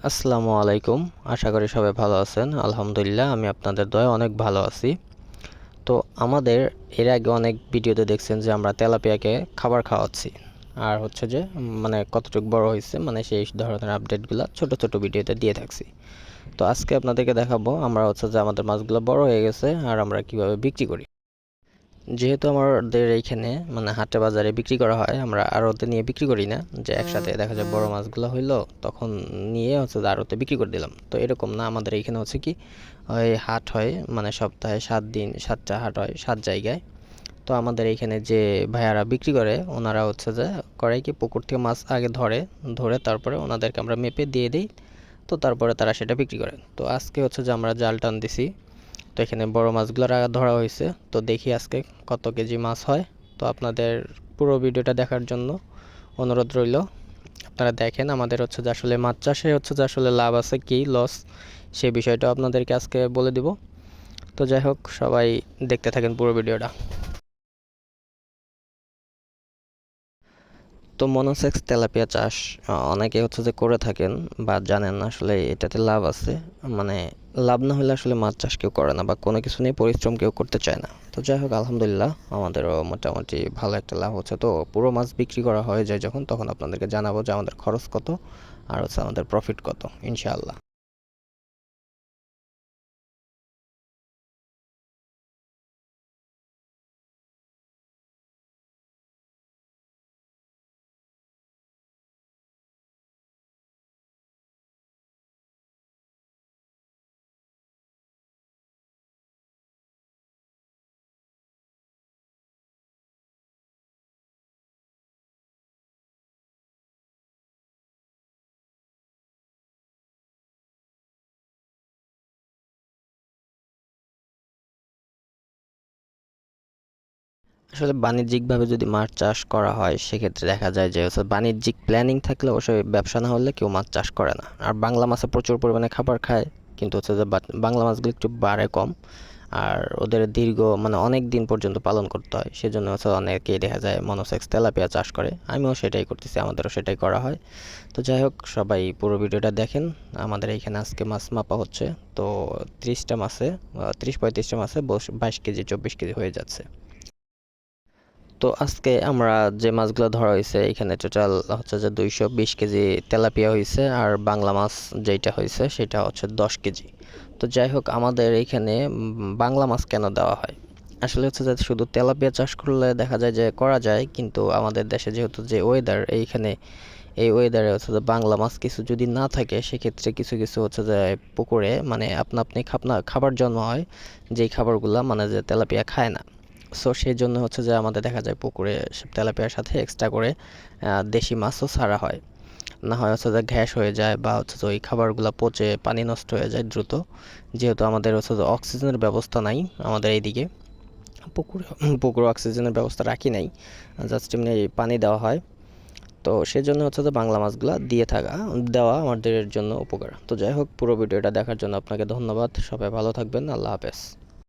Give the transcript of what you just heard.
আসসালামু আলাইকুম। আশা করি সবাই ভালো আছেন। আলহামদুলিল্লাহ আমি আপনাদের দয়ায় অনেক ভালো আছি। তো আমাদের এর আগে অনেক ভিডিওতে দেখছেন যে আমরা তেলাপিয়াকে খাবার খাওয়াচ্ছি, আর হচ্ছে যে মানে কতটুকু বড় হয়েছে মানে সেই ধরনের আপডেটগুলো ছোট ছোট ভিডিওতে দিয়ে থাকছি। তো আজকে আপনাদেরকে দেখাবো আমরা হচ্ছে যে আমাদের মাছগুলো বড় হয়ে গেছে আর আমরা কিভাবে বিক্রি করি। যেহেতু আমাদের এইখানে মানে হাটে বাজারে বিক্রি করা হয়, আমরা আড়তে নিয়ে বিক্রি করি না যে একসাথে দেখা যায় বড় মাছগুলো হইলো তখন নিয়ে হচ্ছে আড়তে বিক্রি করে দিলাম। তো এরকম না, আমাদের এইখানে হচ্ছে কি ওই হাট হয় মানে সপ্তাহে 7 দিন 7টা হাট হয় 7 জায়গায়। তো আমাদের এইখানে যে ভাইয়ারা বিক্রি করে ওনারা হচ্ছে যে করে কি পুকুর থেকে মাছ আগে ধরে ধরে তারপরে ওনাদেরকে আমরা মেপে দিয়ে দিই। তো তারপরে তারা সেটা বিক্রি করে। তো আজকে হচ্ছে যে আমরা জাল টান দিছি, তো এখানে বড় মাছগুলো ধরা হয়েছে। তো দেখি আজকে কত কেজি মাছ হয়। তো আপনাদের পুরো ভিডিওটা দেখার জন্য অনুরোধ রইল। আপনারা দেখেন আমাদের হচ্ছে যে আসলে মাছ চাষে হচ্ছে যে আসলে লাভ আছে কি লস সে বিষয়টা আপনাদেরকে আজকে বলে দিব। তো যাই হোক, সবাই দেখতে থাকেন পুরো ভিডিওটা। তো মনোসেক্স তেলাপিয়া চাষ অনেকে হচ্ছে যে করে থাকেন বা জানেন না আসলে এটাতে লাভ আছে। মানে লাভ না হলে আসলে মাছ চাষ কেউ করে না বা কোনো কিছু নিয়ে পরিশ্রম কেউ করতে চায় না। তো যাই হোক, আলহামদুলিল্লাহ আমাদেরও মোটামুটি ভালো একটা লাভ হচ্ছে। তো পুরো মাছ বিক্রি করা হয়ে যায় যখন, তখন আপনাদেরকে জানাবো যে আমাদের খরচ কত আর হচ্ছে আমাদের প্রফিট কত, ইনশাআল্লাহ। আসলে বাণিজ্যিকভাবে যদি মাছ চাষ করা হয় সেক্ষেত্রে দেখা যায় যে হচ্ছে বাণিজ্যিক প্ল্যানিং থাকলে অবশ্যই ব্যবসা না হলে কেউ মাছ চাষ করে না। আর বাংলা মাছে প্রচুর পরিমাণে খাবার খায়, কিন্তু হচ্ছে যে বাংলা মাছগুলো একটু বাড়ে কম। আর ওদের দীর্ঘ মানে অনেক দিন পর্যন্ত পালন করতে হয়, সেজন্য হচ্ছে অনেকেই দেখা যায় মনোসেক্স তেলাপিয়া চাষ করে। আমিও সেটাই করতেছি, আমাদেরও সেটাই করা হয়। তো যাই হোক, সবাই পুরো ভিডিওটা দেখেন। আমাদের এইখানে আজকে মাছ মাপা হচ্ছে। তো 30টা মাছে 30-35টা মাছে 22 কেজি 24 কেজি হয়ে যাচ্ছে। তো আজকে আমরা যে মাছগুলো ধরা হয়েছে এখানে টোটাল হচ্ছে যে 220 কেজি তেলাপিয়া হয়েছে, আর বাংলা মাছ যেটা হয়েছে সেটা হচ্ছে 10 কেজি। তো যাই হোক, আমাদের এইখানে বাংলা মাছ কেন দেওয়া হয় আসলে হচ্ছে যে শুধু তেলাপিয়া চাষ করলে দেখা যায় যে করা যায়, কিন্তু আমাদের দেশে যেহেতু যে ওয়েদার এইখানে এই ওয়েদারে হচ্ছে যে বাংলা মাছ কিছু যদি না থাকে সেক্ষেত্রে কিছু কিছু হচ্ছে যে পুকুরে মানে আপনা আপনি খাবার জন্ম হয়, যেই খাবারগুলা মানে যে তেলাপিয়া খায় না। সো সেই জন্য হচ্ছে যে আমাদের দেখা যায় পুকুরে তেলাপিয়ার সাথে এক্সট্রা করে দেশি মাছও ছাড়া হয়। না হয় হচ্ছে যে গ্যাস হয়ে যায় বা হচ্ছে যে ওই খাবারগুলো পচে পানি নষ্ট হয়ে যায় দ্রুত। যেহেতু আমাদের হচ্ছে যে অক্সিজেনের ব্যবস্থা নাই আমাদের এইদিকে, পুকুরে পুকুরে অক্সিজেনের ব্যবস্থা রাখি নাই, জাস্ট এমনি পানি দেওয়া হয়। তো সেজন্য হচ্ছে যে বাংলা মাছগুলো দেওয়া আমাদের জন্য উপকার। তো যাই হোক, পুরো ভিডিওটা দেখার জন্য আপনাকে ধন্যবাদ। সবাই ভালো থাকবেন। আল্লাহ হাফেজ।